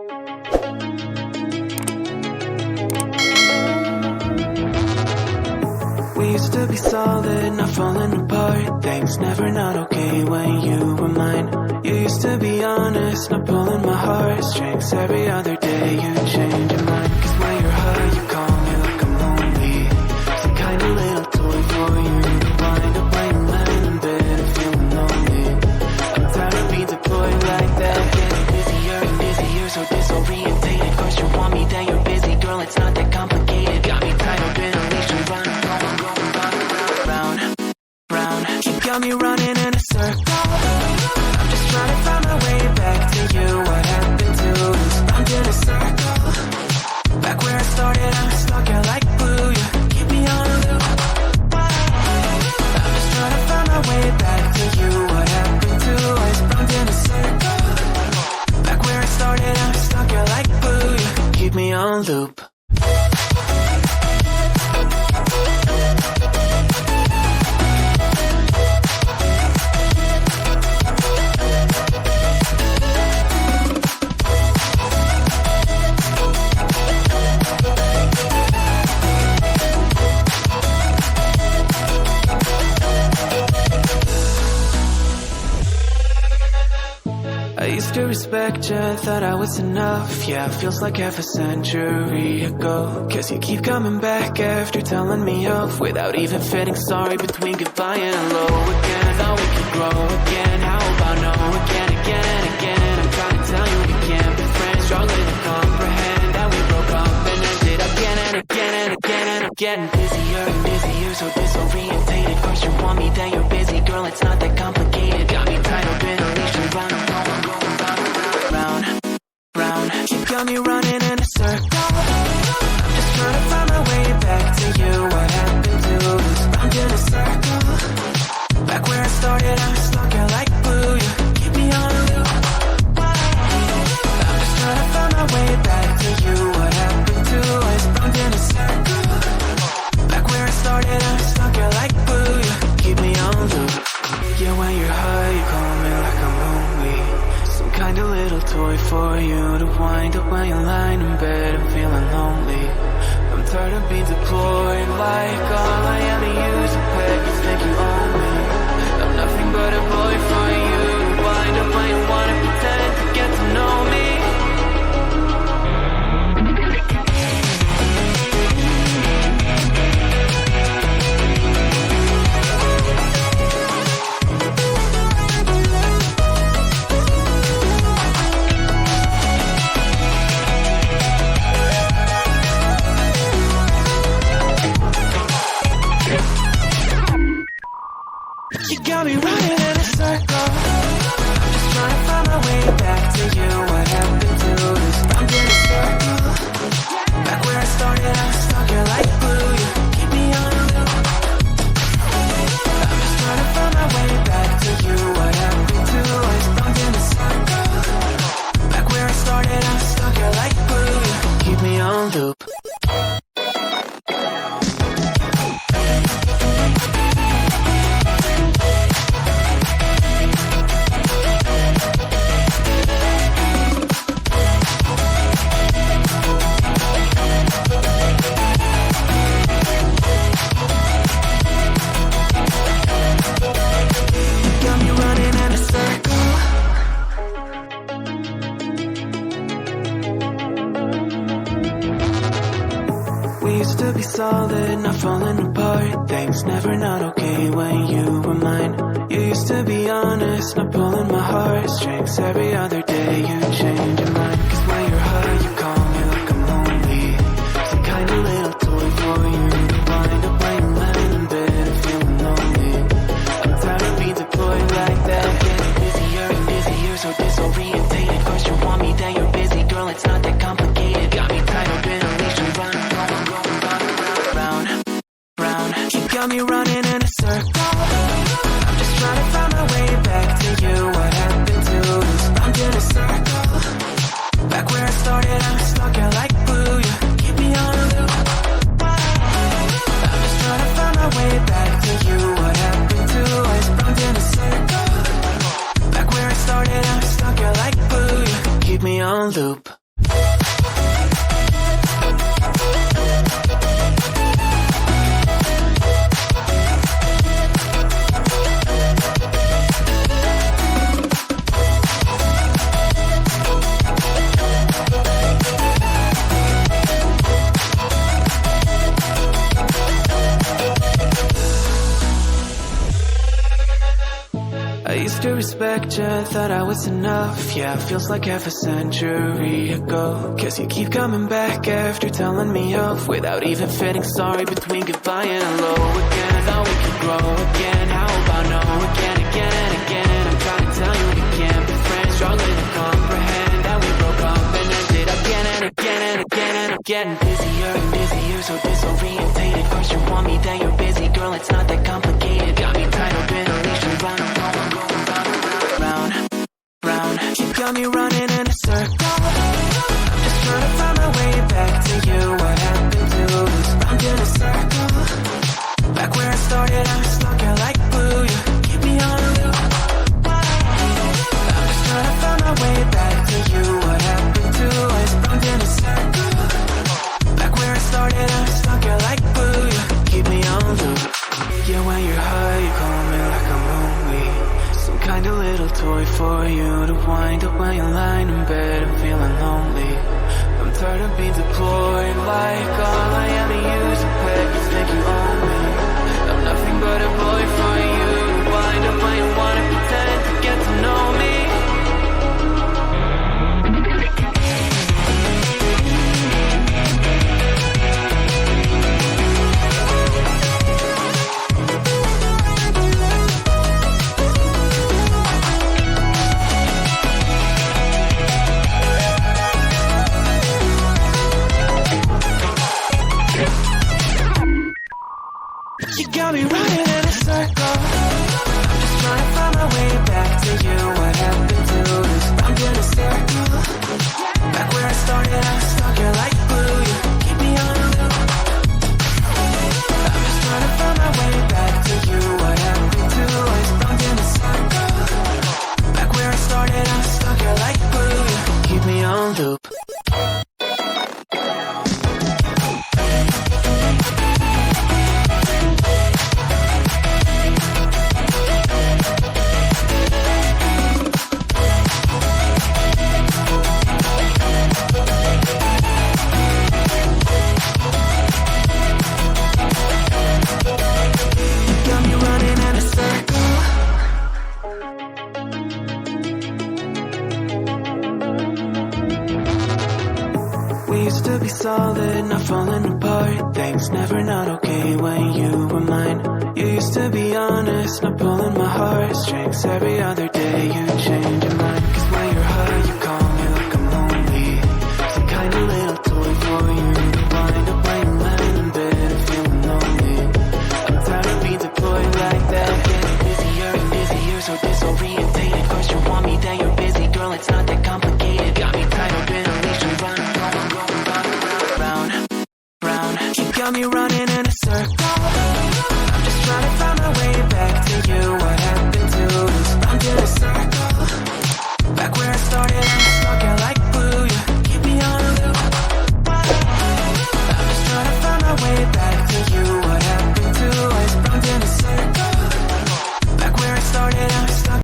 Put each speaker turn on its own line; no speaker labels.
We used to be solid, not falling apart. Things never not okay when you were mine. You used to be honest, not pulling my heartstrings. Every other day you change your mind. Cause when you're high you call me like I'm lonely. Some kind of little toy for you to wind up laying lying in bed and feeling lonely. I'm tired of being deployed like that. Getting busier and busier, so disorientated. First you want me, then you're busy. Girl, it's not that complicated. Got me tied up in a leash and running. Got me running in a circle. I'm just trying to find my way back to you. What happened to us? Round in a circle. Back where I started, I'm stuck here like glue. You keep me on a loop. I'm just trying to find my way back to you. What happened to us? Round in a circle. Back where I started, I'm stuck here like glue. You keep me on loop. I used to respect you, thought I was enough. Yeah, feels like half a century ago. Guess you keep coming back after telling me off, without even feeling sorry between goodbye and hello again. Thought we could grow again, how about no again, again and again. I'm trying to tell you we can't be friends, struggling to comprehend that we broke up and ended again and again and again. And I'm getting busier and busier, so disorientated. First you want me, then you're busy. Girl, it's not that complicated. Got me tied up in a leash and running. You got me running in a circle. I'm just trying to find my way back to you. What happened to us? Round in a circle. Back where I started, I'm stuck here like glue. You keep me on a loop. I'm just trying to find my way back to you. What happened to us? Round in a circle. Back where I started, I'm stuck here like glue. You keep me on loop. Yeah, when you're high, you call me like I'm lonely. Some kind of little toy for you to wind up when you're lying in bed and feeling lonely. I'm tired of being deployed like all I am to you is a pet. You think you own me? I'm nothing but a boy for you. Wind up when you wanna pretend to get to know me. You got me running in a circle. I'm just trying to find my way back to you. What happened to us? I'm in a circle. Back where I started, I'm stuck here like glue. You keep me on a loop. I'm just trying to find my way back to you. What happened to us? I'm in a circle. Back where I started, I'm stuck here like glue. You keep me on loop. Solid, not falling apart. Things never not okay when you were mine. You used to be honest, not pulling my heartstrings. Every other day you change your mind. Cause when you're high you call me like I'm lonely. Some kind of little toy for you to wind up laying lying in bed and feeling lonely. I'm tired of being deployed like that. Getting busier and busier, so disorientated. First you want me, then you're busy. Girl, it's not that complicated. Got me tied up in a leash and running. Got me running in a circle. I'm just trying to find my way back to you. What happened to us? Round in a circle. Back where I started, I'm stuck here like glue. You keep me on a loop. I'm just trying to find my way back to you. What happened to us? Round in a circle. Back where I started, I'm stuck here like glue. You keep me on loop. I used to respect you, thought I was enough. Yeah, feels like half a century ago. Guess you keep coming back after telling me off, without even feeling sorry between goodbye and hello again. Thought we could grow again, how about no again, again and again. I'm trying to tell you we can't be friends, struggling to comprehend that we broke up and ended again and again and again. And I'm getting busier and busier, so disorientated. First you want me, then you're busy, girl, it's not that complicated. Got me tied up in a leash and running. You got me running in a circle. I'm just trying to find my way back to you. What happened to us? Round in a circle. Back where I started, I'm stuck here like glue. You keep me on a loop. I'm just trying to find my way back to you. What happened to us? Round in a circle. Back where I started, I'm stuck here like glue. You keep me on a loop. Yeah, when you're high, you call me like a movie. Some kind of little toy for you to wind up when you're lying in bed and feeling lonely. I'm tired of being deployed like all I am to you is a pet. You think you own me? I'm nothing but a boy for you to wind up when you wanna pretend to get to know me. You got me running in a circle. I'm just trying to find my way back to you. What happened to us? Round in a circle. Back where I started, I'm stuck here like glue. You keep me on a loop. I'm just trying to find my way back to you. What happened to us? Round in a circle. Back where I started, I'm stuck here like glue. You keep me on loop. Used to be solid, not falling apart. Things never not okay when you were mine. You used to be honest, not pulling my heartstrings. Every other day you change your mind. Cause when you're high, you call me like I'm lonely. Some kind of little toy for you to wind up when you're lying in bed and feeling lonely. I'm tired of being deployed like that. Getting busier and busier, so disorientated. First you want me, then you're busy, girl, it's not that complicated.